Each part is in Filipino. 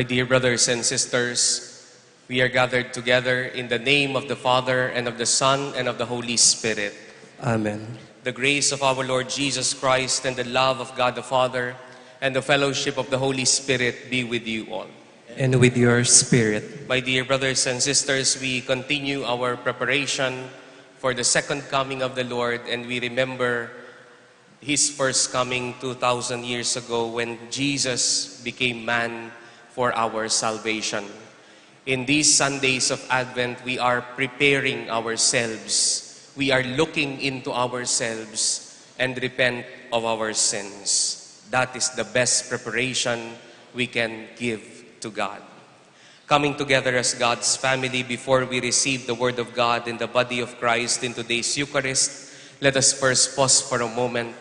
My dear brothers and sisters, we are gathered together in the name of the Father, and of the Son, and of the Holy Spirit. Amen. The grace of our Lord Jesus Christ, and the love of God the Father, and the fellowship of the Holy Spirit be with you all. And with your spirit. My dear brothers and sisters, we continue our preparation for the second coming of the Lord, and we remember His first coming 2,000 years ago when Jesus became man for our salvation. In these Sundays of Advent, we are preparing ourselves. We are looking into ourselves and repent of our sins. That is the best preparation we can give to God. Coming together as God's family before we receive the Word of God in the body of Christ in today's Eucharist, let us first pause for a moment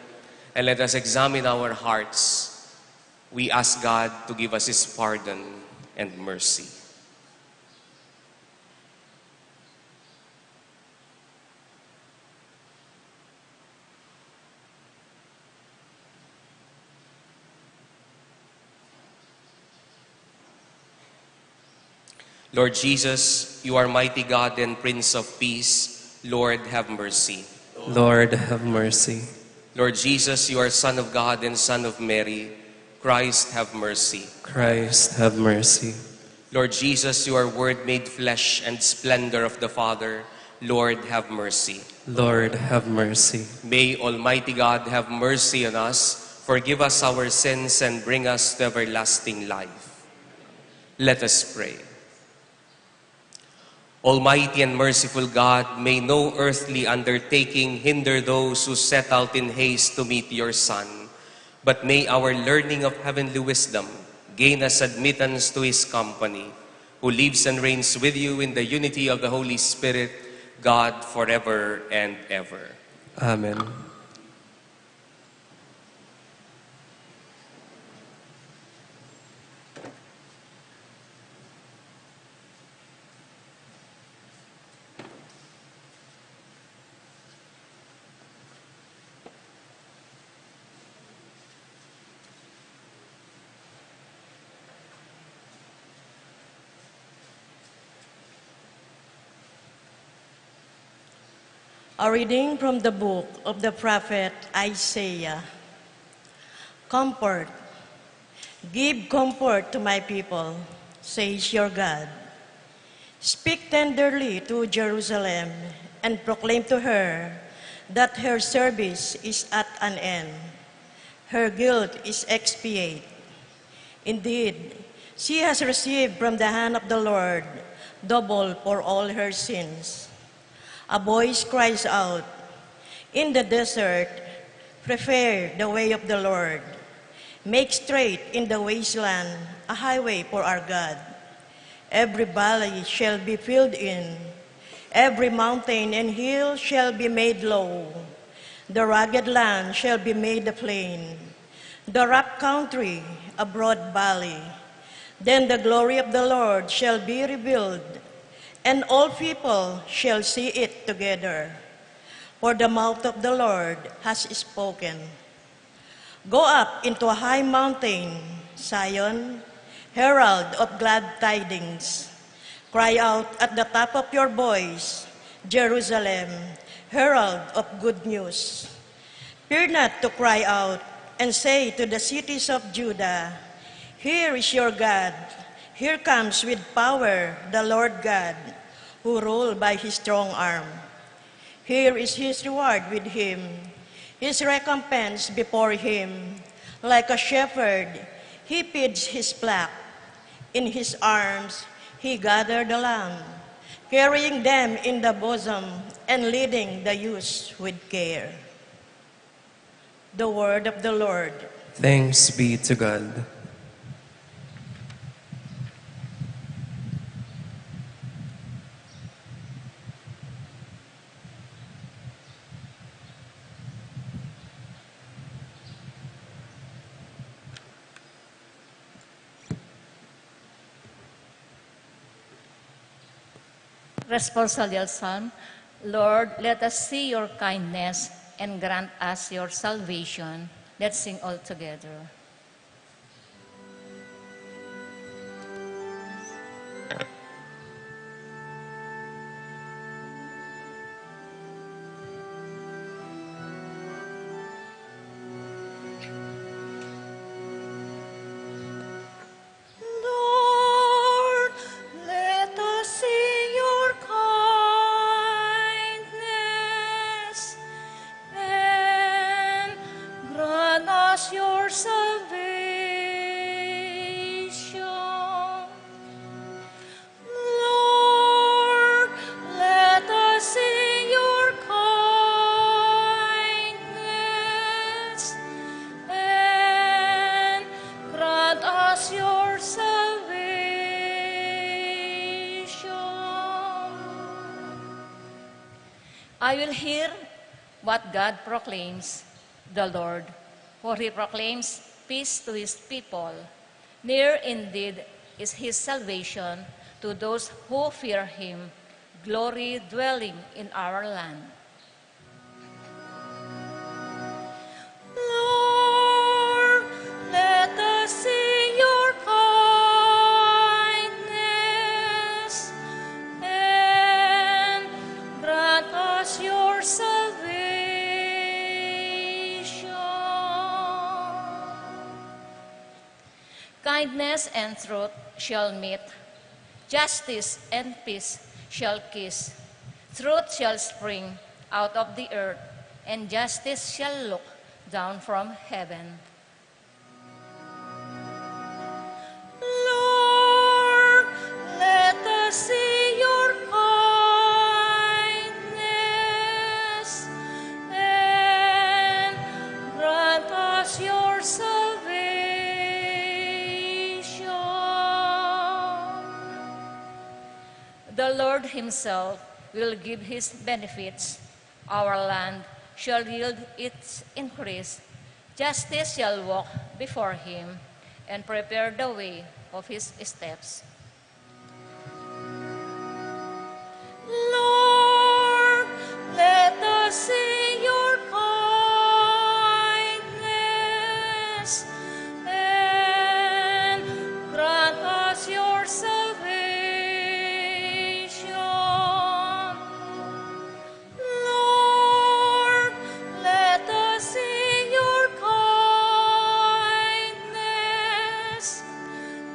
and let us examine our hearts. We ask God to give us His pardon and mercy. Lord Jesus, you are mighty God and Prince of Peace. Lord, have mercy. Lord, have mercy. Lord Jesus, you are Son of God and Son of Mary. Christ, have mercy. Christ, have mercy. Lord Jesus, you are Word made flesh and splendor of the Father. Lord, have mercy. Lord, have mercy. May Almighty God have mercy on us, forgive us our sins, and bring us to everlasting life. Let us pray. Almighty and merciful God, may no earthly undertaking hinder those who set out in haste to meet your Son, but may our learning of heavenly wisdom gain us admittance to his company, who lives and reigns with you in the unity of the Holy Spirit, God, forever and ever. Amen. A reading from the book of the prophet Isaiah. Comfort. Give comfort to my people, says your God. Speak tenderly to Jerusalem and proclaim to her that her service is at an end. Her guilt is expiate. Indeed, she has received from the hand of the Lord double for all her sins. A voice cries out, in the desert, prepare the way of the Lord. Make straight in the wasteland a highway for our God. Every valley shall be filled in, every mountain and hill shall be made low. The rugged land shall be made a plain, the rough country a broad valley. Then the glory of the Lord shall be revealed, and all people shall see it together. For the mouth of the Lord has spoken. Go up into a high mountain, Zion, herald of glad tidings. Cry out at the top of your voice, Jerusalem, herald of good news. Fear not to cry out and say to the cities of Judah, here is your God. Here comes with power the Lord God, who rule by his strong arm. Here is his reward with him, his recompense before him. Like a shepherd, he feeds his flock. In his arms, he gathered the lamb, carrying them in the bosom and leading the ewes with care. The word of the Lord. Thanks be to God. Responsorial Psalm. Lord, let us see your kindness and grant us your salvation. Let's sing all together. Lord, let us see your kindness and us your salvation. Lord, let us sing your kindness and grant us your salvation. I will hear what God proclaims, the Lord, for he proclaims peace to his people. Near indeed is his salvation to those who fear him, glory dwelling in our land. Lord, let us sing your kindness and grant us your salvation. Kindness and truth shall meet, justice and peace shall kiss. Truth shall spring out of the earth, and justice shall look down from heaven. Lord, let us see your kindness and grant us your salvation. The Lord himself will give his benefits. Our land shall yield its increase. Justice shall walk before him and prepare the way of his steps. Lord, let us sing your kindness and grant us your salvation. Lord, let us sing your kindness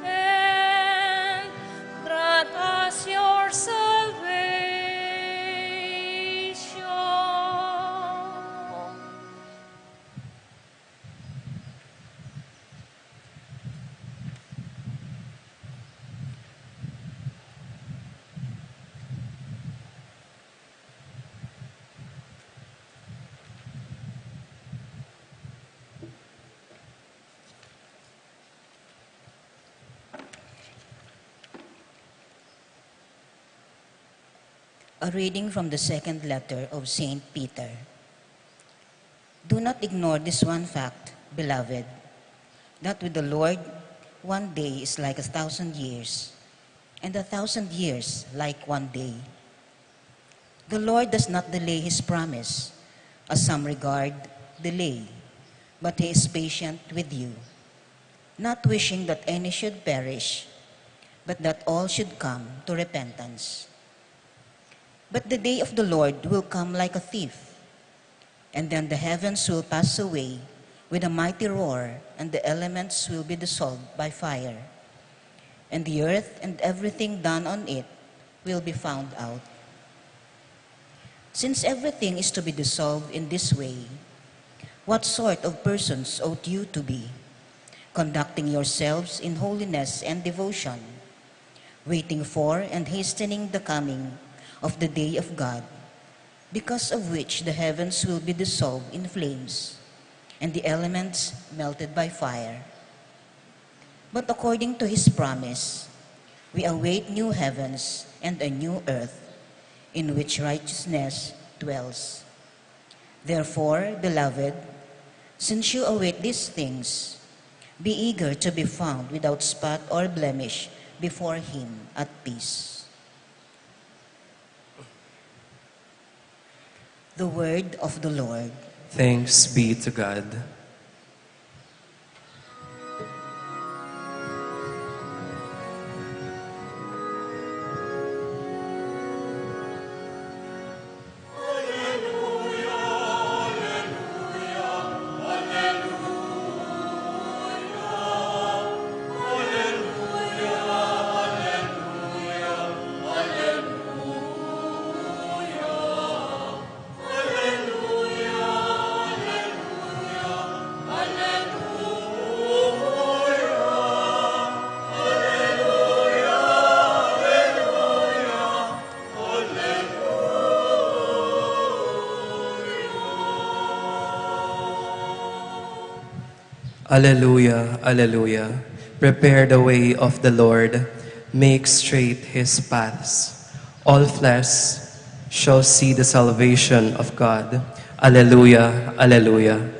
and grant us your salvation. A reading from the second letter of Saint Peter. Do not ignore this one fact, beloved, that with the Lord, one day is like 1,000 years, and 1,000 years like one day. The Lord does not delay his promise, as some regard delay, but he is patient with you, not wishing that any should perish, but that all should come to repentance. But the day of the Lord will come like a thief, and then the heavens will pass away with a mighty roar, and the elements will be dissolved by fire, and the earth and everything done on it will be found out. Since everything is to be dissolved in this way, what sort of persons ought you to be, conducting yourselves in holiness and devotion, waiting for and hastening the coming of the day of God, because of which the heavens will be dissolved in flames, and the elements melted by fire? But according to his promise, we await new heavens and a new earth, in which righteousness dwells. Therefore, beloved, since you await these things, be eager to be found without spot or blemish before him at peace. The word of the Lord. Thanks be to God. Alleluia, Alleluia. Prepare the way of the Lord, make straight his paths. All flesh shall see the salvation of God. Alleluia, Alleluia.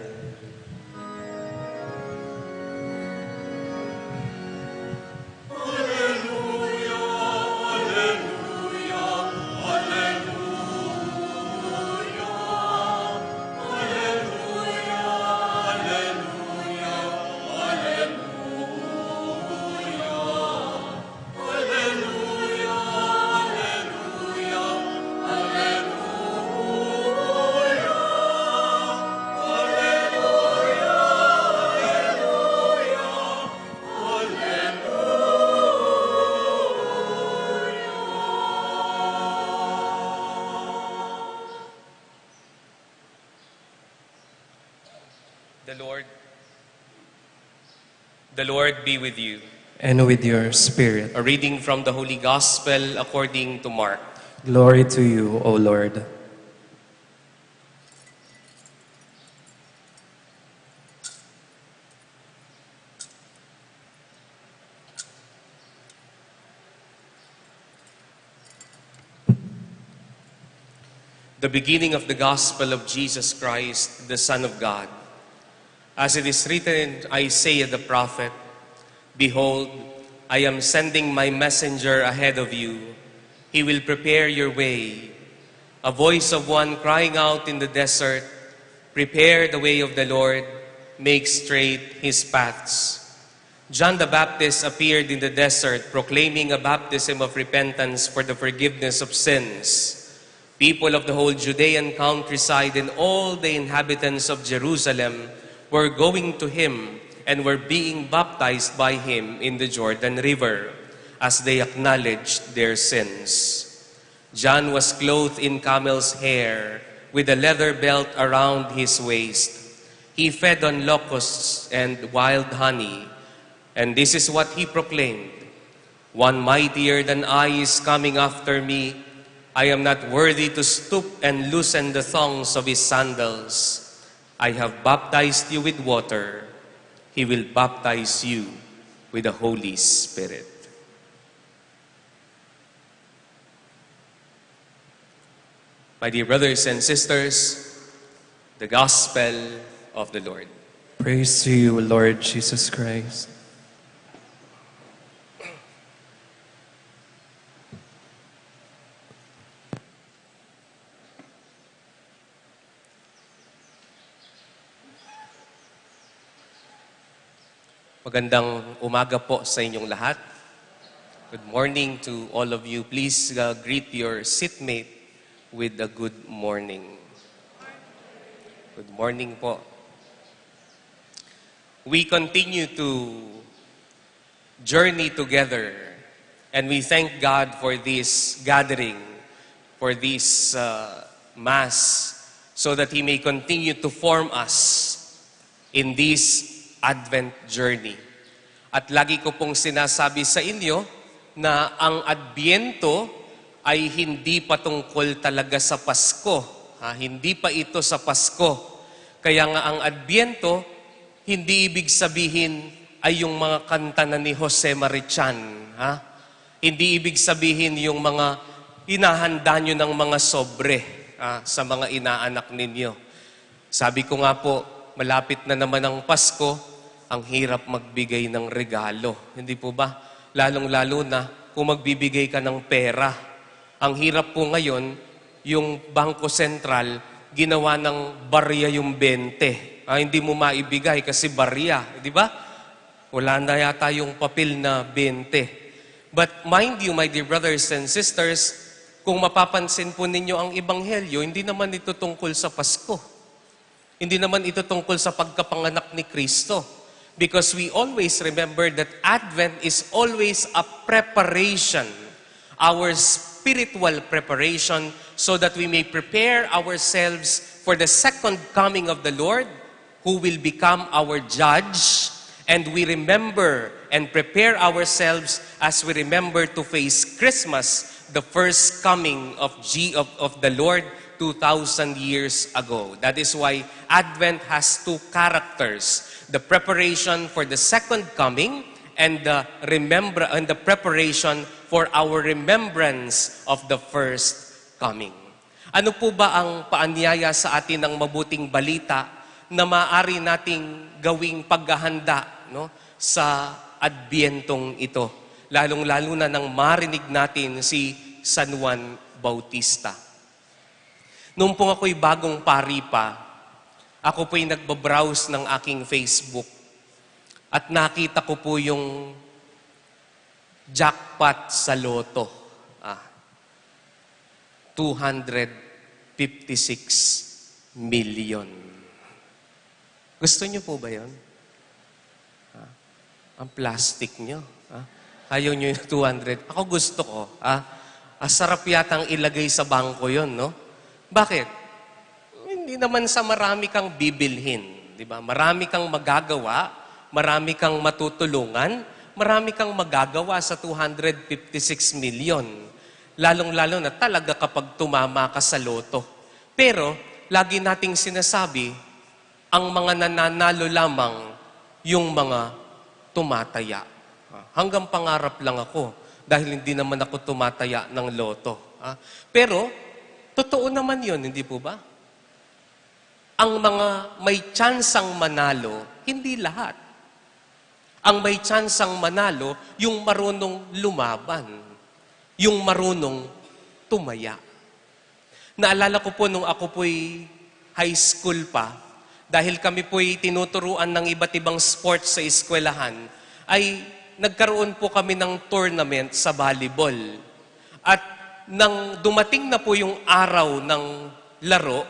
The Lord be with you. And with your spirit. A reading from the Holy Gospel according to Mark. Glory to you, O Lord. The beginning of the Gospel of Jesus Christ, the Son of God. As it is written in Isaiah the prophet, "Behold, I am sending my messenger ahead of you. He will prepare your way. A voice of one crying out in the desert, prepare the way of the Lord, make straight his paths." John the Baptist appeared in the desert proclaiming a baptism of repentance for the forgiveness of sins. People of the whole Judean countryside and all the inhabitants of Jerusalem were going to him and were being baptized by him in the Jordan River as they acknowledged their sins. John was clothed in camel's hair with a leather belt around his waist. He fed on locusts and wild honey, and this is what he proclaimed: "One mightier than I is coming after me. I am not worthy to stoop and loosen the thongs of his sandals. I have baptized you with water. He will baptize you with the Holy Spirit." My dear brothers and sisters, the Gospel of the Lord. Praise to you, Lord Jesus Christ. Magandang umaga po sa inyong lahat. Good morning to all of you. Please greet your seatmate with a good morning. Good morning po. We continue to journey together, and we thank God for this gathering, for this Mass, so that He may continue to form us in this Advent journey. At lagi ko pong sinasabi sa inyo na ang Adbyento ay hindi patungkol talaga sa Pasko. Hindi pa ito sa Pasko. Kaya nga ang Adbyento, hindi ibig sabihin ay yung mga kanta na ni Jose Marichan. Hindi ibig sabihin yung mga hinahanda nyo ng mga sobre sa mga inaanak ninyo. Sabi ko nga po, malapit na naman ang Pasko, ang hirap magbigay ng regalo. Hindi po ba? Lalong-lalo na kung magbibigay ka ng pera. Ang hirap po ngayon, yung Bangko Sentral, ginawa ng barya yung 20. Hindi mo maibigay kasi barya. Di ba? Wala na yata yung papel na 20. But mind you, my dear brothers and sisters, kung mapapansin po ninyo ang Ebanghelyo, hindi naman ito tungkol sa Pasko. Hindi naman ito tungkol sa pagkapanganak ni Kristo. Because we always remember that Advent is always a preparation, our spiritual preparation, so that we may prepare ourselves for the second coming of the Lord, who will become our judge, and we remember and prepare ourselves as we remember to face Christmas, the first coming of the Lord 2,000 years ago. That is why Advent has two characters. the preparation for the second coming and the preparation for our remembrance of the first coming. Ano po ba ang paanyaya sa atin ng mabuting balita na maaari nating gawing paghahanda, no, sa Adbyentong ito? Lalong-lalo na nang marinig natin si San Juan Bautista. Noong po ako'y bagong pari pa, ako po'y nagbabrowse ng aking Facebook at nakita ko po yung jackpot sa loto. 256 million. Gusto niyo po ba yun? Ang plastic niyo. Ayaw niyo yung 200. Ako gusto ko. Sarap yatang ilagay sa bangko yun, no? Bakit? Hindi naman sa marami kang bibilhin. Di ba? Marami kang magagawa, marami kang matutulungan, marami kang magagawa sa 256 million. Lalong-lalo na talaga kapag tumama ka sa loto. Pero, lagi nating sinasabi, ang mga nananalo lamang yung mga tumataya. Hanggang pangarap lang ako dahil hindi naman ako tumataya ng loto. Pero, totoo naman yun, hindi po ba? Ang mga may tsansang manalo, hindi lahat. Ang may tsansang manalo, yung marunong lumaban. Yung marunong tumaya. Naalala ko po nung ako po'y high school pa, dahil kami po'y tinuturuan ng iba't ibang sports sa eskwelahan, ay nagkaroon po kami ng tournament sa volleyball. At nang dumating na po yung araw ng laro,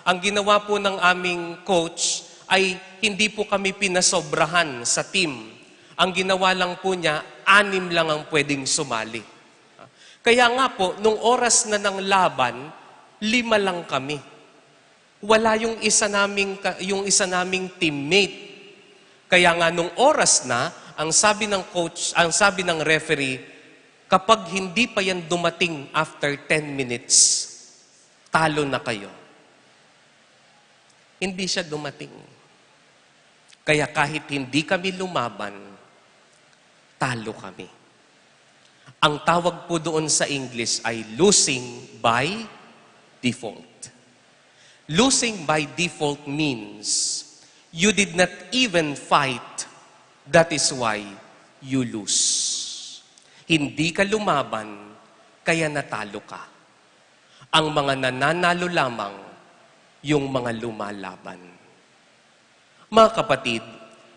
ang ginawa po ng aming coach ay hindi po kami pinasobrahan sa team. Ang ginawa lang po niya, 6 lang ang pwedeng sumali. Kaya nga po, nung oras na ng laban, 5 lang kami. Wala yung isa naming teammate. Kaya nga nung oras na, ang sabi ng coach, ang sabi ng referee, kapag hindi pa yan dumating after 10 minutes, talo na kayo. Hindi siya dumating. Kaya kahit hindi kami lumaban, talo kami. Ang tawag po doon sa English ay losing by default. Losing by default means you did not even fight. That is why you lose. Hindi ka lumaban, kaya natalo ka. Ang mga nananalo lamang, yung mga lumalaban. Mga kapatid,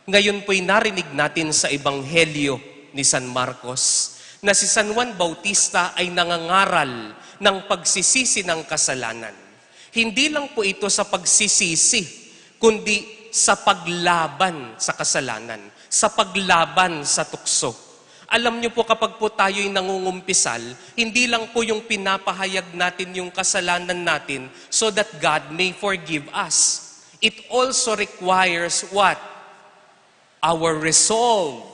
ngayon po'y narinig natin sa Ebanghelyo ni San Marcos na si San Juan Bautista ay nangangaral ng pagsisisi ng kasalanan. Hindi lang po ito sa pagsisisi, kundi sa paglaban sa kasalanan, sa paglaban sa tukso. Alam niyo po kapag po tayo'y nangungumpisal, hindi lang po yung pinapahayag natin yung kasalanan natin so that God may forgive us. It also requires what? Our resolve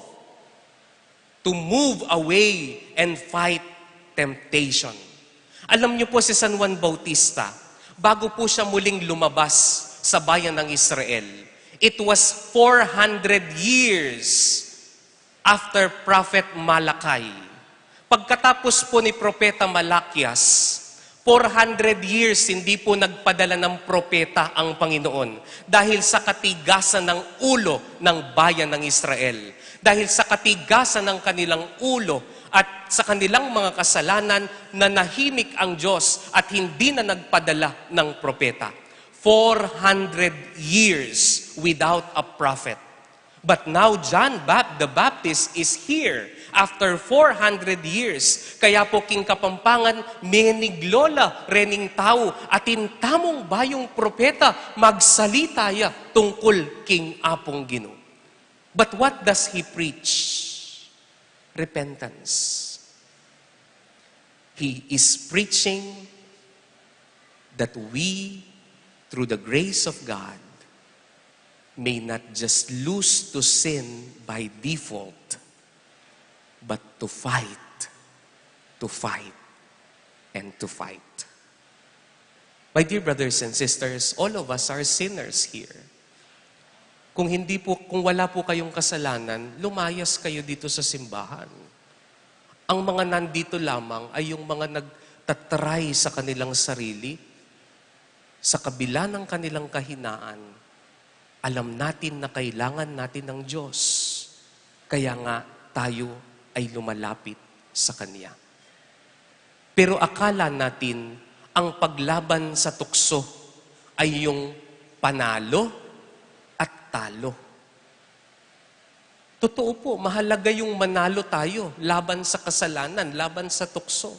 to move away and fight temptation. Alam niyo po si San Juan Bautista, bago po siya muling lumabas sa bayan ng Israel, it was 400 years after Prophet Malakay. Pagkatapos po ni Propeta Malakias, 400 years hindi po nagpadala ng propeta ang Panginoon dahil sa katigasan ng ulo ng bayan ng Israel. Dahil sa katigasan ng kanilang ulo at sa kanilang mga kasalanan, nanahimik ang Diyos at hindi na nagpadala ng propeta. 400 years without a prophet. But now John the Baptist is here after 400 years. Kaya po king Kapampangan, meniglola rening tao atin tamong bayong propeta magsalitaya tungkol king Apong Ginoo. But what does he preach? Repentance. He is preaching that we, through the grace of God, may not just lose to sin by default, but to fight, and to fight. My dear brothers and sisters, all of us are sinners here. Kung wala po kayong kasalanan, lumayas kayo dito sa simbahan. Ang mga nandito lamang ay yung mga nagtatry sa kanilang sarili, sa kabila ng kanilang kahinaan. Alam natin na kailangan natin ng Diyos. Kaya nga tayo ay lumalapit sa Kanya. Pero akala natin, ang paglaban sa tukso ay yung panalo at talo. Totoo po, mahalaga yung manalo tayo laban sa kasalanan, laban sa tukso.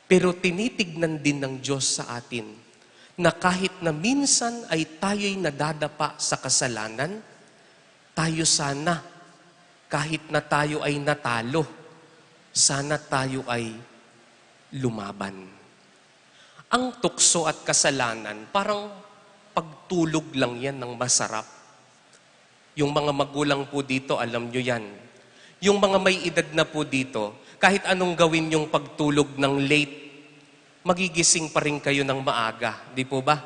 Pero tinitignan din ng Diyos sa atin na kahit na minsan ay tayo'y nadadapa sa kasalanan, tayo sana, kahit na tayo ay natalo, sana tayo ay lumaban. Ang tukso at kasalanan, parang pagtulog lang yan ng masarap. Yung mga magulang po dito, alam nyo yan. Yung mga may edad na po dito, kahit anong gawin yung pagtulog ng late, magigising pa rin kayo ng maaga. Di po ba?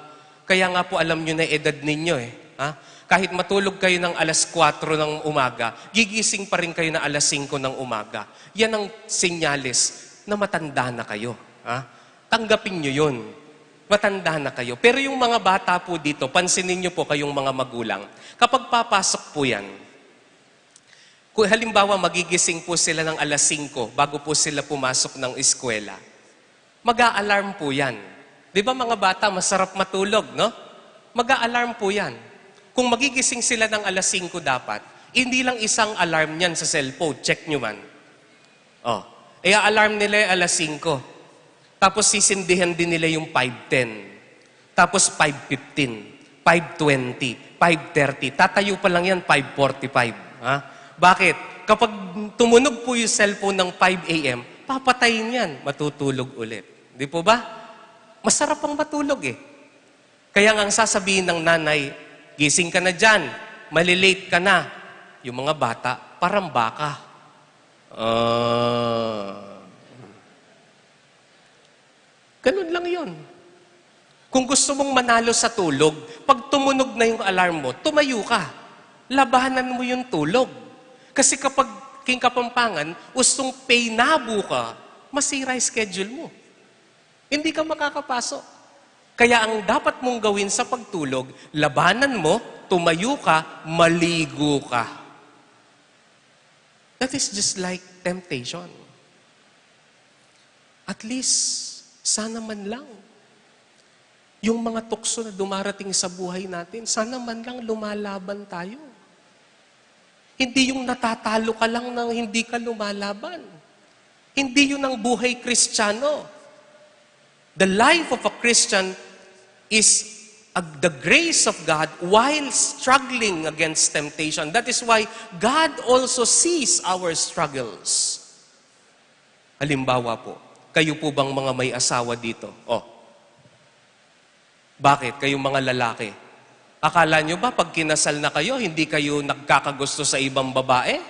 Kaya nga po alam nyo na edad ninyo eh. Ha? Kahit matulog kayo ng alas 4 ng umaga, gigising pa rin kayo na alas 5 ng umaga. Yan ang senyales na matanda na kayo. Ha? Tanggapin nyo yun. Matanda na kayo. Pero yung mga bata po dito, pansinin nyo po kayong mga magulang. Kapag papasok po yan, kung halimbawa magigising po sila ng alas 5 bago po sila pumasok ng eskwela, mag-a-alarm po yan. Di ba mga bata, masarap matulog, no? Mag-a-alarm po yan. Kung magigising sila ng alas 5 dapat, hindi lang isang alarm yan sa cellphone. Check nyo man. I-alarm nila yung alas 5. Tapos sisindihan din nila yung 5:10. Tapos 5:15, 5:20, 5:30. Tatayo pa lang yan, 5:45. Ha? Bakit? Kapag tumunog po yung cellphone ng 5 a.m., papatayin yan, matutulog ulit. Di po ba? Masarap ang matulog eh. Kaya nga ang sasabihin ng nanay, gising ka na dyan, malilate ka na. Yung mga bata, parang baka. Ganun lang yun. Kung gusto mong manalo sa tulog, pag tumunog na yung alarm mo, tumayo ka. Labanan mo yung tulog. Kasi kapag King Kapampangan, ustong paynabo ka, masira yung schedule mo. Hindi ka makakapasok. Kaya ang dapat mong gawin sa pagtulog, labanan mo, tumayo ka, maligo ka. That is just like temptation. At least, sana man lang, yung mga tukso na dumarating sa buhay natin, sana man lang lumalaban tayo. Hindi yung natatalo ka lang nang hindi ka lumalaban. Hindi yun ang buhay Kristiyano. The life of a Christian is the grace of God while struggling against temptation. That is why God also sees our struggles. Halimbawa po, kayo po bang mga may asawa dito? Bakit? Kayong mga lalaki. Akala nyo ba pag kinasal na kayo, hindi kayo nagkakagusto sa ibang babae?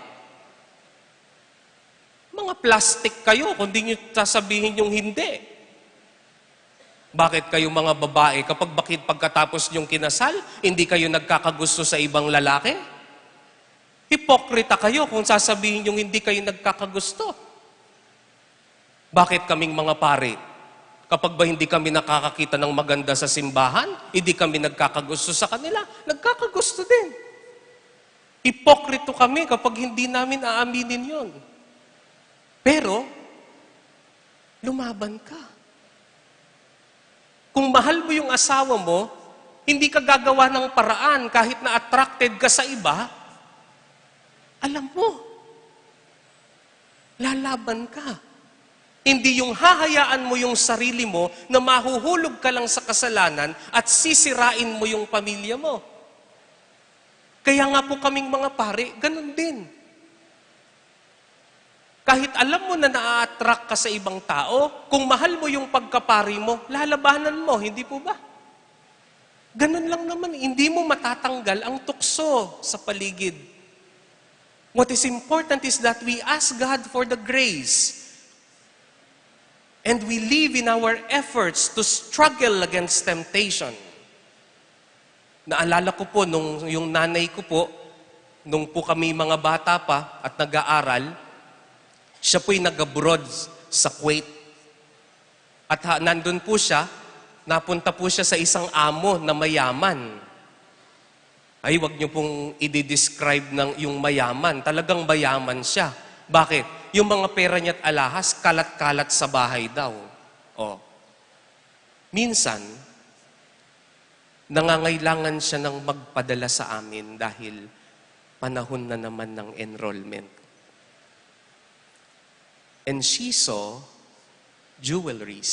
Mga plastic kayo, kung di nyo sasabihin yung hindi. Bakit kayo mga babae, bakit pagkatapos nyong kinasal, hindi kayo nagkakagusto sa ibang lalaki? Hipokrita kayo kung sasabihin yung hindi kayo nagkakagusto. Bakit kaming mga pari? Kapag ba hindi kami nakakakita ng maganda sa simbahan, hindi kami nagkakagusto sa kanila, nagkakagusto din. Hipokrito kami kapag hindi namin aaminin yon. Pero, lumaban ka. Kung mahal mo yung asawa mo, hindi ka gagawa ng paraan kahit na attracted ka sa iba, alam mo, lalaban ka. Hindi yung hahayaan mo yung sarili mo na mahuhulog ka lang sa kasalanan at sisirain mo yung pamilya mo. Kaya nga po kaming mga pare, ganun din. Kahit alam mo na na-attract ka sa ibang tao, kung mahal mo yung pagkapari mo, lalabanan mo, hindi po ba? Ganun lang naman, hindi mo matatanggal ang tukso sa paligid. What is important is that we ask God for the grace. And we live in our efforts to struggle against temptation. Naalala ko po, nung yung nanay ko po, nung po kami mga bata pa at nag-aaral, siya po'y nag-abroad sa Kuwait. At nandun po siya, napunta po siya sa isang amo na mayaman. Ay, wag niyo pong i-describe ng yung mayaman. Talagang mayaman siya. Bakit? Yung mga pera niya at alahas, kalat-kalat sa bahay daw. Oh. Minsan, nangangailangan siya ng magpadala sa amin dahil panahon na naman ng enrollment. And she saw jewelries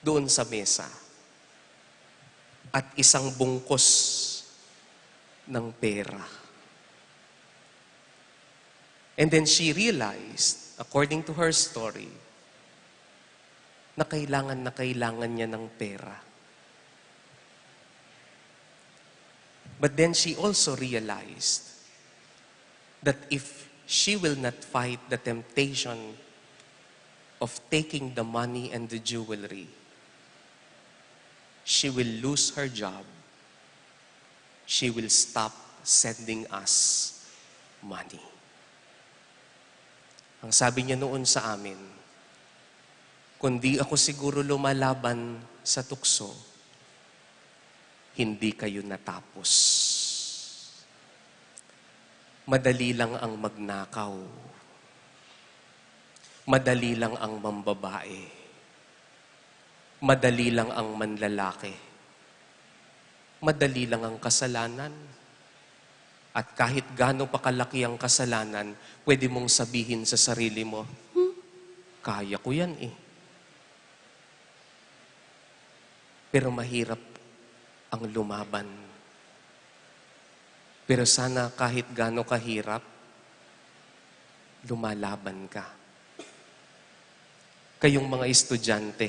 doon sa mesa at isang bungkos ng pera. And then she realized, according to her story, na kailangan niya ng pera. But then she also realized that if she will not fight the temptation of taking the money and the jewelry, she will lose her job. She will stop sending us money. Ang sabi niya noon sa amin, kundi ako siguro lumalaban sa tukso, hindi kayo natapos. Madali lang ang magnakaw. Madali lang ang mambabae. Madali lang ang manlalaki. Madali lang ang kasalanan. At kahit gaano pa kalaki ang kasalanan, pwede mong sabihin sa sarili mo, kaya ko yan eh. Pero mahirap ang lumaban. Pero sana kahit gaano kahirap, lumalaban ka. Kayong mga estudyante,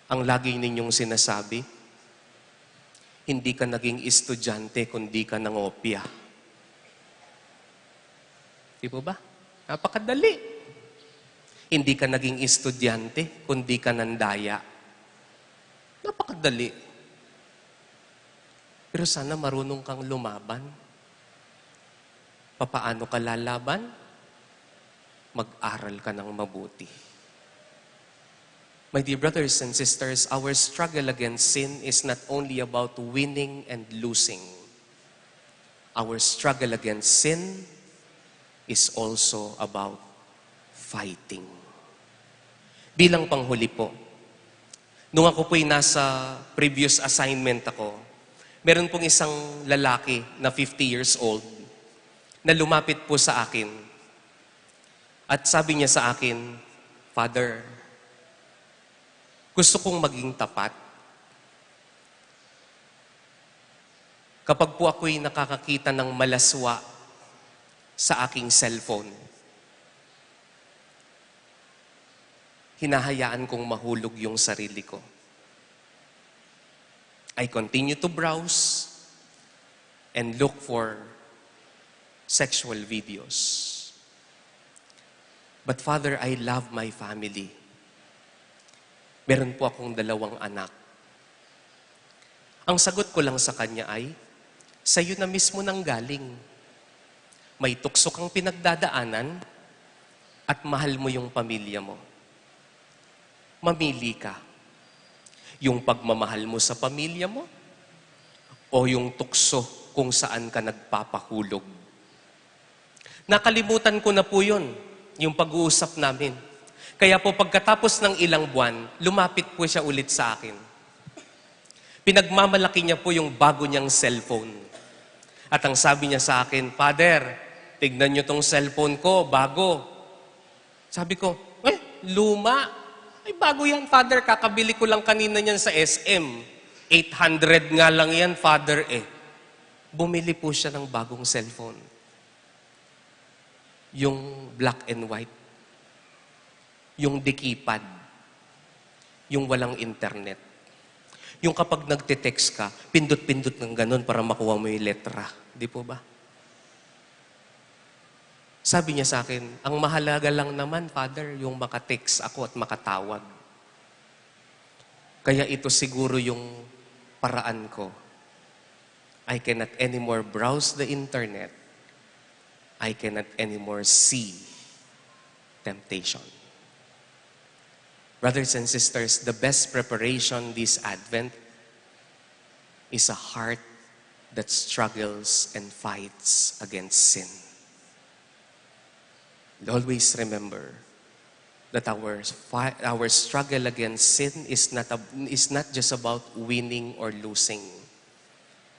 ang lagi ninyong sinasabi, hindi ka naging estudyante kundi ka nangopya. Di po ba? Napakadali. Hindi ka naging estudyante kundi ka nandaya. Napakadali. Pero sana marunong kang lumaban. Papaano ka lalaban? Mag-aral ka ng mabuti. My dear brothers and sisters, our struggle against sin is not only about winning and losing. Our struggle against sin is also about fighting. Bilang panghuli po, nung ako po'y nasa previous assignment ako, meron pong isang lalaki na 50 years old na lumapit po sa akin. At sabi niya sa akin, Father, gusto kong maging tapat. Kapag po ako'y nakakakita ng malaswa sa aking cellphone, hinahayaan kong mahulog yung sarili ko. I continue to browse and look for sexual videos. But Father, I love my family. Meron po akong 2 anak. Ang sagot ko lang sa kanya ay, sa'yo na mismo nang galing. May tukso kang pinagdadaanan at mahal mo yung pamilya mo. Mamili ka. Yung pagmamahal mo sa pamilya mo o yung tukso kung saan ka nagpapahulog. Nakalimutan ko na po yun, yung pag-uusap namin. Kaya po pagkatapos ng ilang buwan, lumapit po siya ulit sa akin. Pinagmamalaki niya po yung bago niyang cellphone. At ang sabi niya sa akin, Father, tignan niyo tong cellphone ko, bago. Sabi ko, luma. Ay, bago yan, Father. Kakabili ko lang kanina niyan sa SM. 800 nga lang yan, Father eh. Bumili po siya ng bagong cellphone. Yung black and white. Yung di-keypad. Yung walang internet. Yung kapag nagte-text ka, pindot-pindot ng ganun para makuha mo yung letra. Di po ba? Sabi niya sa akin, ang mahalaga lang naman, Father, yung makatext ako at makatawag. Kaya ito siguro yung paraan ko. I cannot anymore browse the internet. I cannot anymore see temptation. Brothers and sisters, the best preparation this Advent is a heart that struggles and fights against sin. And always remember that our struggle against sin is not just about winning or losing.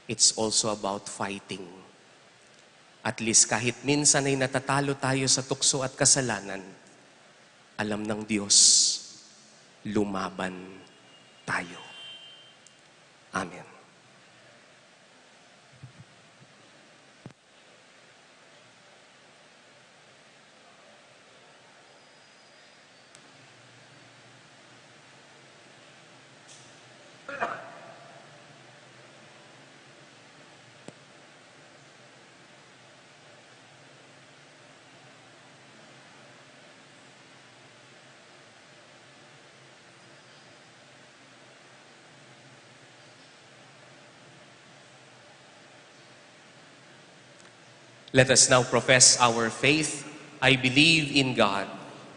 It's also about fighting. At least kahit minsan ay natatalo tayo sa tukso at kasalanan, alam ng Diyos, lumaban tayo. Amen. Let us now profess our faith. I believe in God,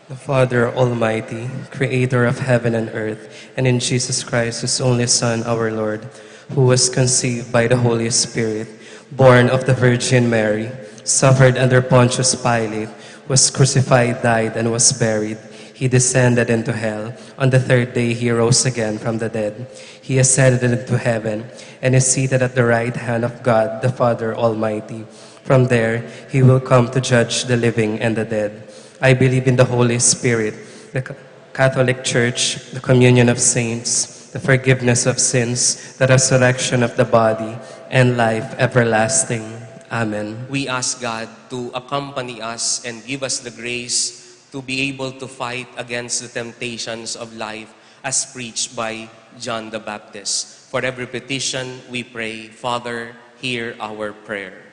The Father Almighty, creator of heaven and earth, and in Jesus Christ, his only Son, our Lord, who was conceived by the Holy Spirit, born of the Virgin Mary, suffered under Pontius Pilate, was crucified, died, and was buried. He descended into hell. On the third day he rose again from the dead. He ascended into heaven and is seated at the right hand of God, the Father Almighty. From there he will come to judge the living and the dead. I believe in the Holy Spirit, the Catholic Church, the communion of saints, the forgiveness of sins, the resurrection of the body, and life everlasting. Amen. we ask God to accompany us and give us the grace to be able to fight against the temptations of life as preached by John the Baptist. For every petition we pray, Father, hear our prayer.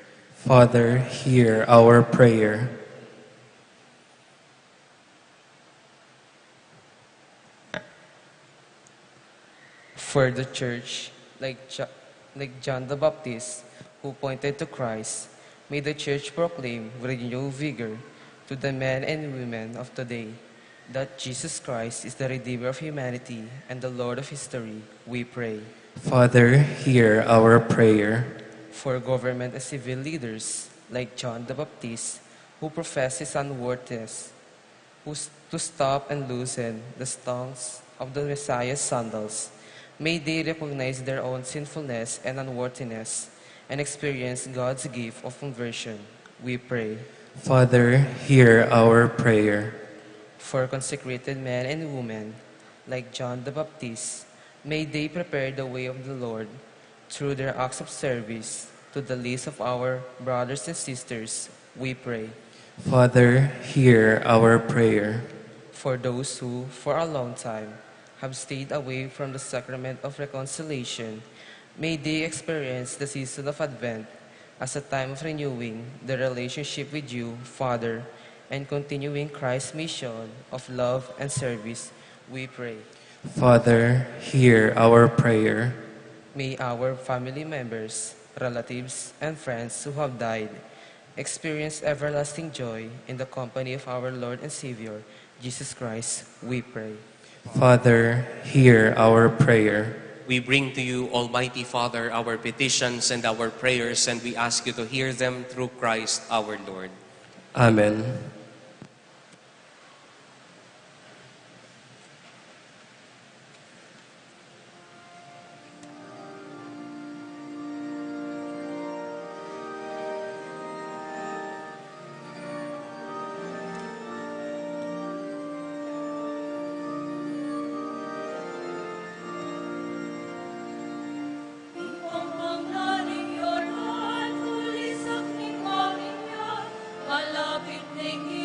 Father, hear our prayer. For the Church, like John the Baptist, who pointed to Christ, may the Church proclaim with renewed vigor to the men and women of today that Jesus Christ is the Redeemer of humanity and the Lord of history, we pray. Father, hear our prayer. For government and civil leaders, like John the Baptist, who profess his unworthiness, to stop and loosen the thongs of the Messiah's sandals, may they recognize their own sinfulness and unworthiness and experience God's gift of conversion, we pray. Father, hear our prayer. For consecrated men and women, like John the Baptist, may they prepare the way of the Lord through their acts of service to the least of our brothers and sisters, we pray. Father, hear our prayer. For those who, for a long time, have stayed away from the sacrament of reconciliation, may they experience the season of Advent as a time of renewing their relationship with you, Father, and continuing Christ's mission of love and service, we pray. Father, hear our prayer. May our family members, relatives, and friends who have died experience everlasting joy in the company of our Lord and Savior, Jesus Christ, we pray. Father, hear our prayer. We bring to you, Almighty Father, our petitions and our prayers, and we ask you to hear them through Christ our Lord. Amen. Malapit ning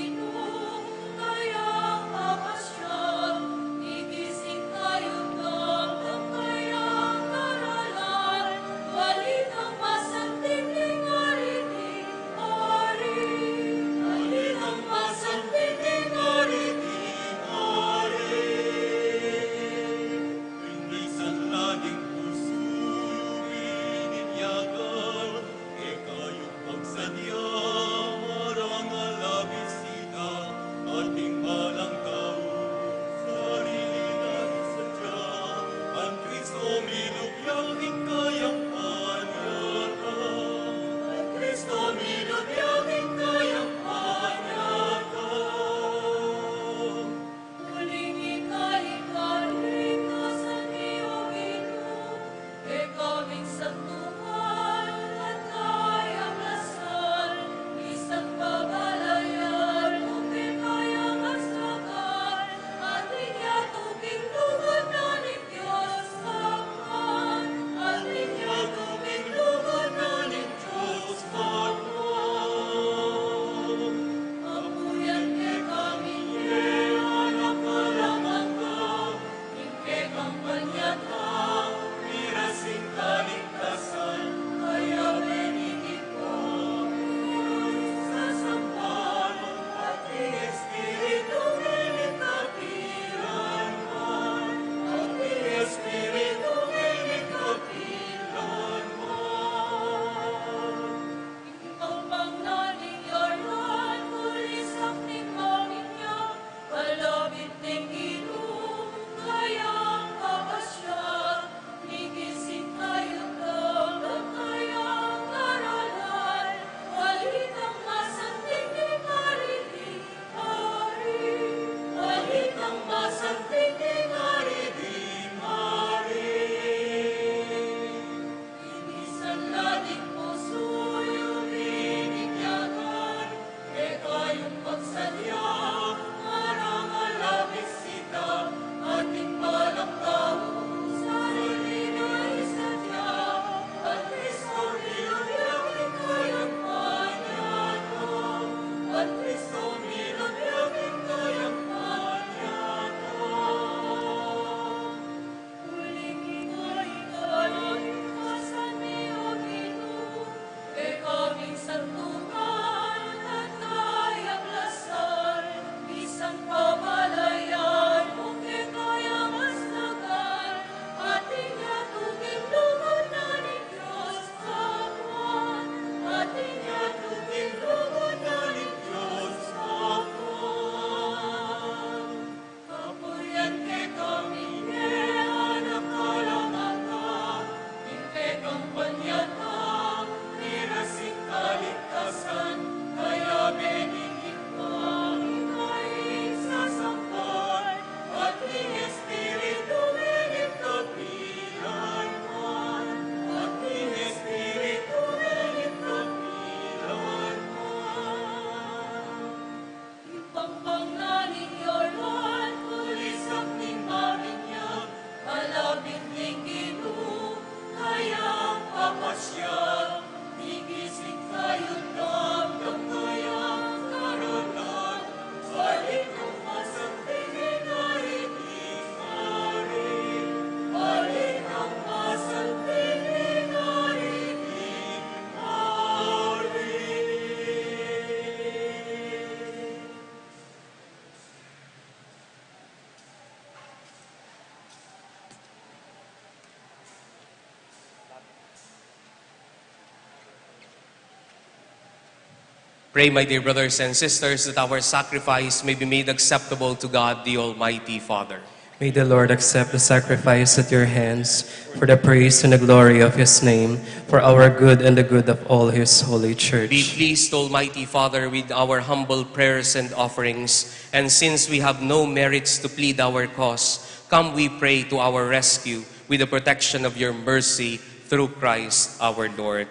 Pray, my dear brothers and sisters, that our sacrifice may be made acceptable to God, the Almighty Father. May the Lord accept the sacrifice at your hands for the praise and the glory of his name, for our good and the good of all his holy church. Be pleased, Almighty Father, with our humble prayers and offerings, and since we have no merits to plead our cause, come, we pray, to our rescue with the protection of your mercy through Christ our Lord.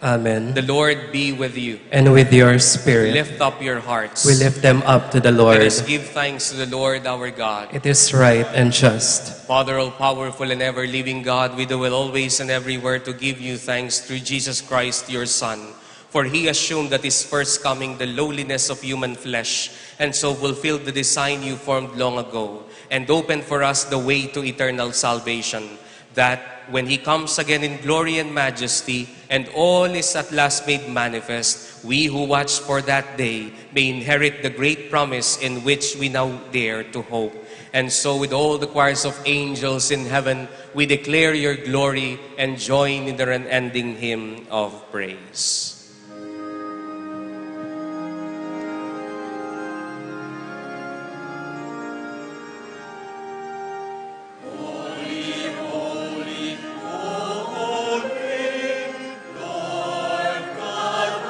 Amen. The Lord be with you. And with your spirit. Lift up your hearts. We lift them up to the Lord. Let us give thanks to the Lord our God. It is right and just. Father, all-powerful and ever-living God, we do will always and everywhere to give you thanks through Jesus Christ, your Son. For he assumed at his first coming the lowliness of human flesh, and so fulfilled the design you formed long ago, and opened for us the way to eternal salvation, that when he comes again in glory and majesty, and all is at last made manifest, we who watch for that day may inherit the great promise in which we now dare to hope. And so with all the choirs of angels in heaven, we declare your glory and join in the unending hymn of praise. Lord God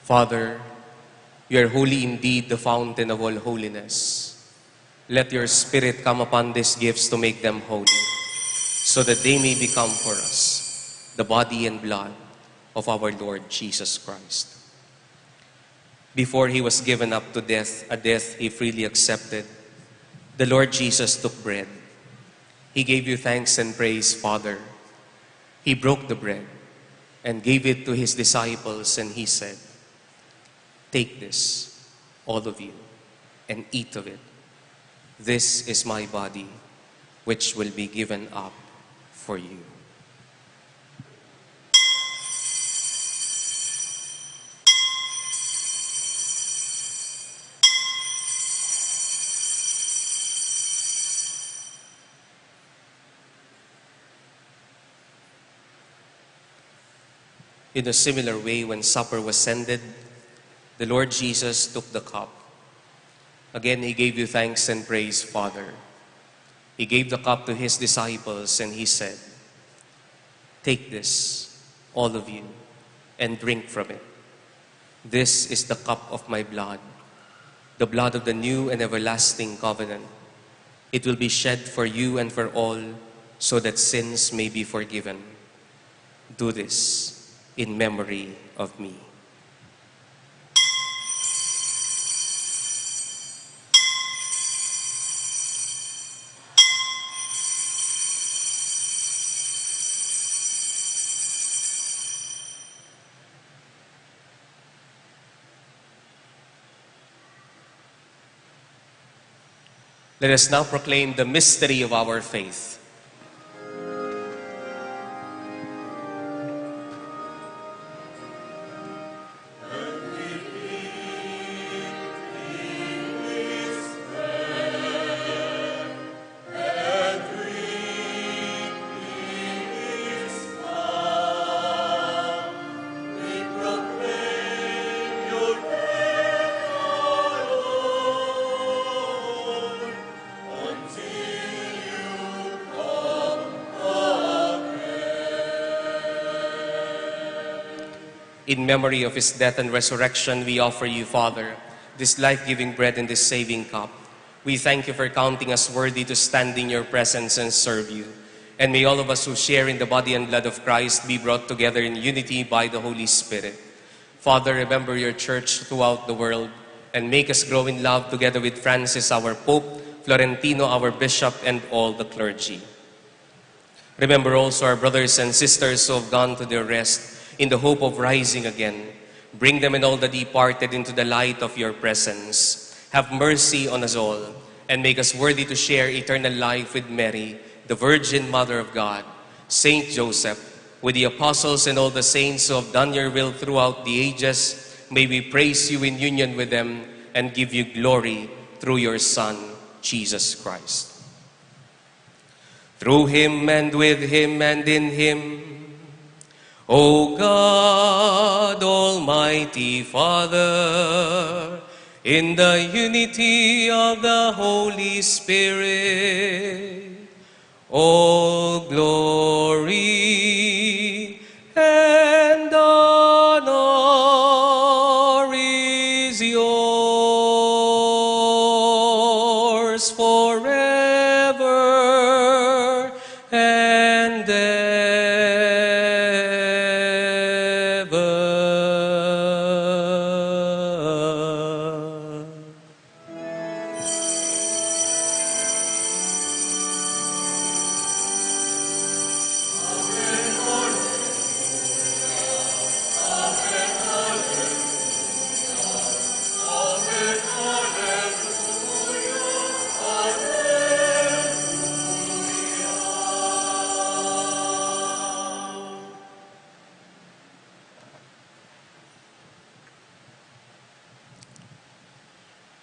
Father, you are holy indeed, the fountain of all holiness. Let your Spirit come upon these gifts to make them holy, so that they may become for us the body and blood of our Lord Jesus Christ. Before he was given up to death, a death he freely accepted, the Lord Jesus took bread. He gave you thanks and praise, Father. He broke the bread and gave it to his disciples, and he said, "Take this, all of you, and eat of it. This is my body, which will be given up for you." In a similar way, when supper was ended, the Lord Jesus took the cup. Again, he gave you thanks and praise, Father. He gave the cup to his disciples, and he said, "Take this, all of you, and drink from it. This is the cup of my blood, the blood of the new and everlasting covenant. It will be shed for you and for all, so that sins may be forgiven. Do this in memory of me." Let us now proclaim the mystery of our faith. In memory of his death and resurrection, we offer you, Father, this life-giving bread and this saving cup. We thank you for counting us worthy to stand in your presence and serve you. And may all of us who share in the body and blood of Christ be brought together in unity by the Holy Spirit. Father, remember your church throughout the world and make us grow in love together with Francis, our Pope, Florentino, our Bishop, and all the clergy. Remember also our brothers and sisters who have gone to their rest in the hope of rising again. Bring them and all the departed into the light of your presence. Have mercy on us all, and make us worthy to share eternal life with Mary, the Virgin Mother of God, Saint Joseph, with the apostles and all the saints who have done your will throughout the ages. May we praise you in union with them and give you glory through your Son, Jesus Christ. Through him and with him and in him, O God, Almighty Father, in the unity of the Holy Spirit, all glory and honor is yours forever and ever.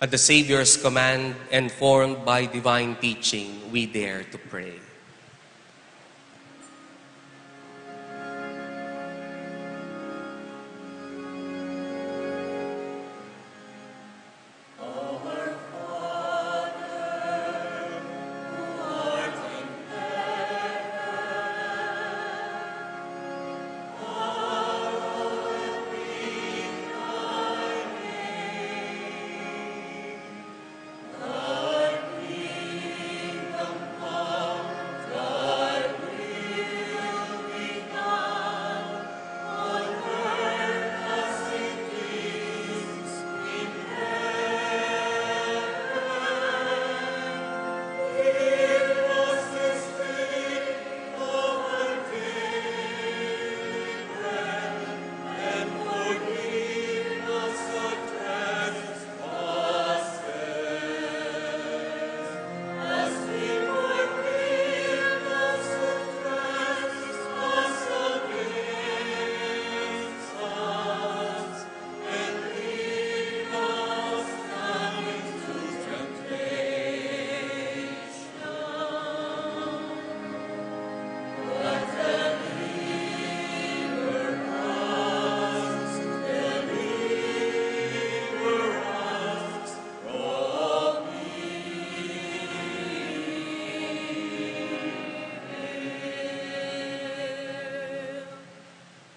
At the Savior's command and formed by divine teaching, we dare to pray.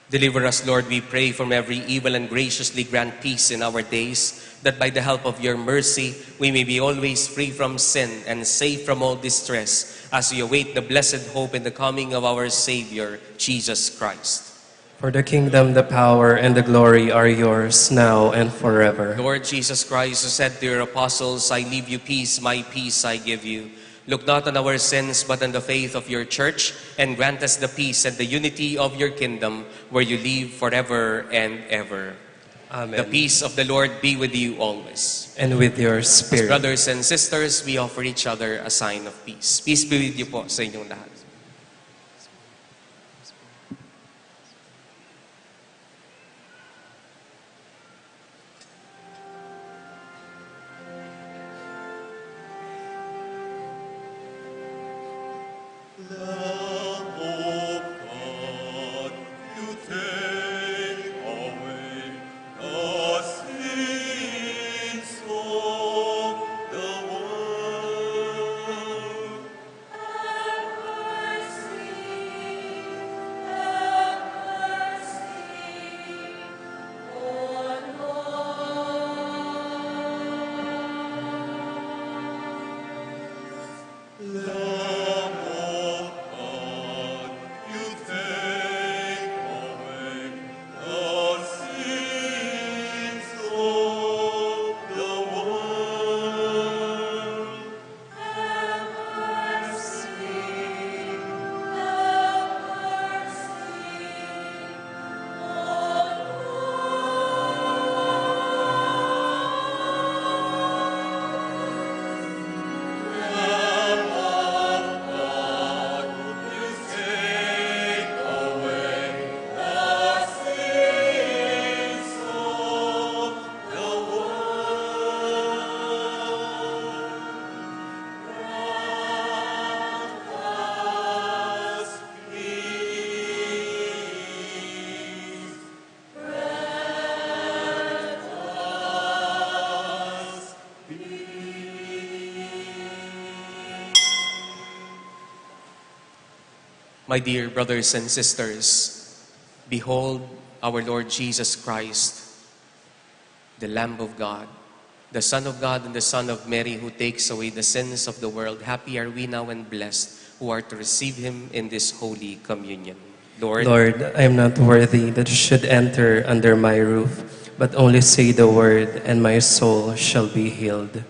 Deliver us, Lord, we pray, from every evil, and graciously grant peace in our days, that by the help of your mercy we may be always free from sin and safe from all distress, as we await the blessed hope in the coming of our Savior, Jesus Christ. For the kingdom, the power, and the glory are yours, now and forever. Lord Jesus Christ, who said to your apostles, I leave you peace, my peace I give you. Look not on our sins, but on the faith of your church, and grant us the peace and the unity of your kingdom, where you live forever and ever. Amen. The peace of the Lord be with you always. And with your spirit. Brothers and sisters, we offer each other a sign of peace. Peace be with you po sa inyong lahat. My dear brothers and sisters, behold our Lord Jesus Christ, the Lamb of God, the Son of God and the Son of Mary, who takes away the sins of the world. Happy are we now and blessed who are to receive him in this holy communion. Lord, I am not worthy that you should enter under my roof, but only say the word, and my soul shall be healed.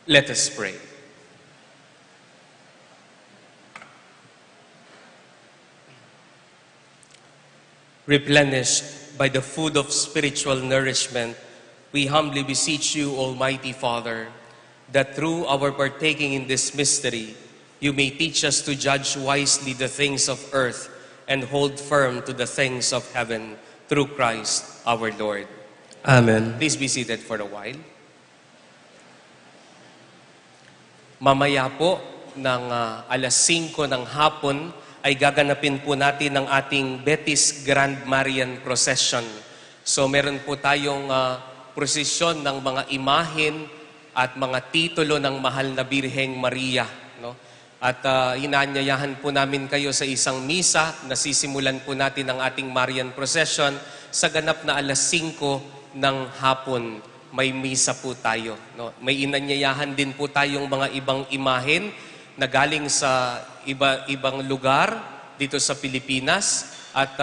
Let us pray. Replenished by the food of spiritual nourishment, we humbly beseech you, Almighty Father, that through our partaking in this mystery, you may teach us to judge wisely the things of earth and hold firm to the things of heaven through Christ our Lord. Amen. Please be seated for a while. Mamaya po ng alas 5 ng hapon ay gaganapin po natin ang ating Betis Grand Marian Procession. So meron po tayong prosesyon ng mga imahen at mga titulo ng mahal na Birheng Maria. No? At inaanyayahan po namin kayo sa isang misa na sisimulan po natin ang ating Marian Procession sa ganap na alas 5 ng hapon. May misa po tayo. No? May inanyayahan din po tayong mga ibang imahen na galing sa ibang lugar dito sa Pilipinas at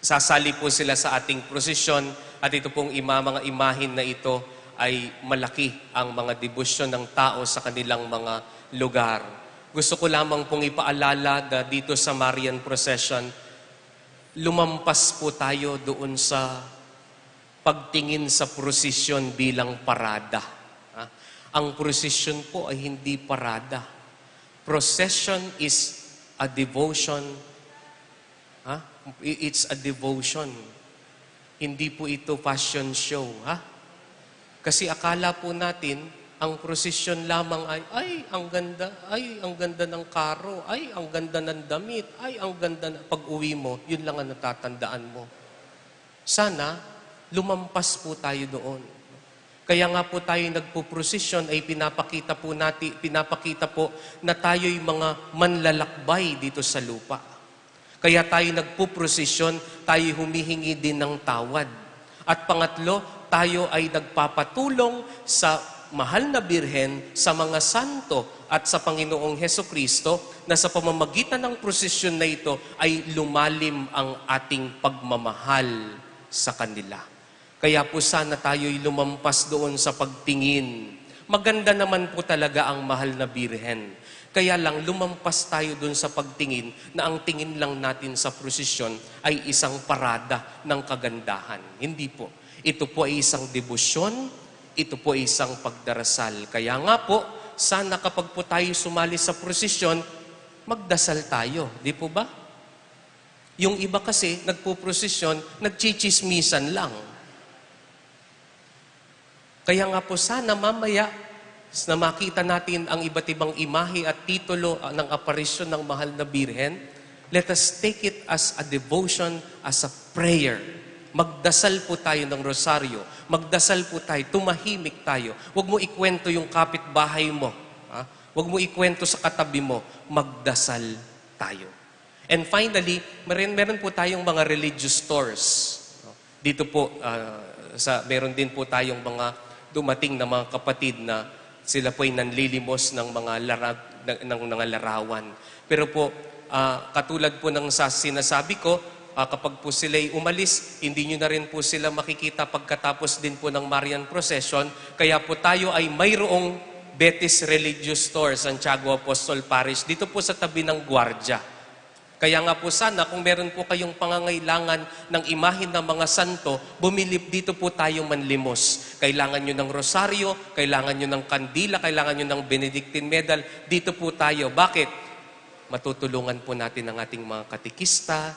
sasali po sila sa ating prosesyon at ito pong mga imahen na ito ay malaki ang mga debosyon ng tao sa kanilang mga lugar. Gusto ko lamang pong ipaalala na dito sa Marian Procession, lumampas po tayo doon sa pagtingin sa prosesyon bilang parada. Ang prosesyon po ay hindi parada. Procession is a devotion. It's a devotion. Hindi po ito fashion show. Kasi akala po natin, ang prosesyon lamang ay, ang ganda ng karo, ay, ang ganda ng damit, ay, ang ganda pag-uwi mo, yun lang ang natatandaan mo. Sana, lumampas po tayo doon. Kaya nga po tayo nagpo-prosesyon ay pinapakita po na tayo'y mga manlalakbay dito sa lupa. Kaya tayo nagpo-prosesyon, tayo humihingi din ng tawad. At pangatlo, tayo ay nagpapatulong sa mahal na Birhen, sa mga santo at sa Panginoong Hesukristo na sa pamamagitan ng prosesyon na ito ay lumalim ang ating pagmamahal sa kanila. Kaya po sana tayo'y lumampas doon sa pagtingin. Maganda naman po talaga ang mahal na Birhen. Kaya lang lumampas tayo doon sa pagtingin na ang tingin lang natin sa prosesyon ay isang parada ng kagandahan. Hindi po. Ito po ay isang debosyon, ito po ay isang pagdarasal. Kaya nga po, sana kapag po tayo sumali sa prosesyon, magdasal tayo. Di po ba? Yung iba kasi, nagpo-prosesyon, nagchichismisan lang. Kaya nga po sana mamaya na makita natin ang iba't ibang imahe at titulo ng aparisyon ng mahal na Birhen, let us take it as a devotion, as a prayer. Magdasal po tayo ng rosaryo. Magdasal po tayo. Tumahimik tayo. Huwag mo ikwento yung kapitbahay mo. Huwag mo ikwento sa katabi mo. Magdasal tayo. And finally, meron po tayong mga religious stores. Dito po, meron din po tayong mga dumating na mga kapatid na sila po ay nanlilimos ng mga larawan. Pero po, katulad po ng sinasabi ko, kapag po sila'y umalis, hindi nyo na rin po sila makikita pagkatapos din po ng Marian Procession. Kaya po tayo ay mayroong Betis Religious Store, Santiago Apostol Parish, dito po sa tabi ng Guardia. Kaya nga po sana, kung meron po kayong pangangailangan ng imahin ng mga santo, bumilip dito po tayo manlimos. Kailangan nyo ng rosaryo, kailangan nyo ng kandila, kailangan nyo ng Benedictine medal, dito po tayo. Bakit? Matutulungan po natin ang ating mga katikista,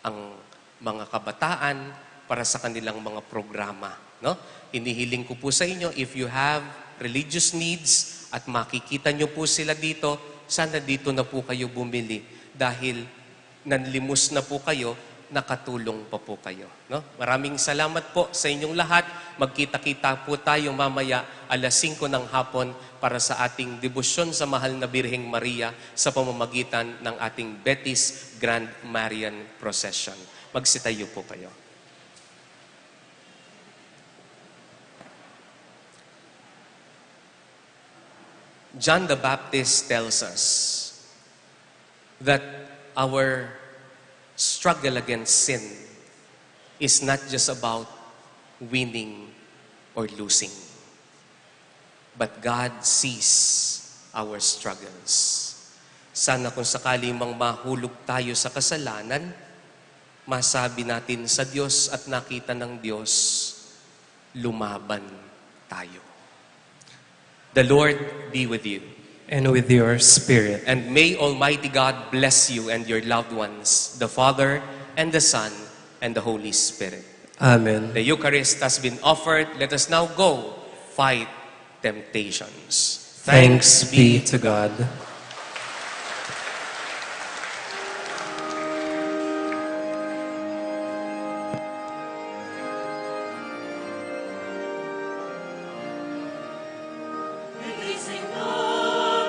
ang mga kabataan, para sa kanilang mga programa. No? Inihiling ko po sa inyo, if you have religious needs at makikita nyo po sila dito, sana dito na po kayo bumili dahil nanlimos na po kayo, nakatulong pa po kayo. No? Maraming salamat po sa inyong lahat. Magkita-kita po tayo mamaya alas 5 ng hapon para sa ating debosyon sa mahal na Birheng Maria sa pamamagitan ng ating Betis Grand Marian Procession. Magsitayo po kayo. John the Baptist tells us that our struggle against sin is not just about winning or losing. But God sees our struggles. Sana kung sakali mang mahulog tayo sa kasalanan, masabi natin sa Diyos at nakita ng Diyos, lumaban tayo. The Lord be with you. And with your spirit. And may Almighty God bless you and your loved ones, the Father and the Son and the Holy Spirit. Amen. The Eucharist has been offered. Let us now go fight temptations. Thanks be to God. Sing Ave,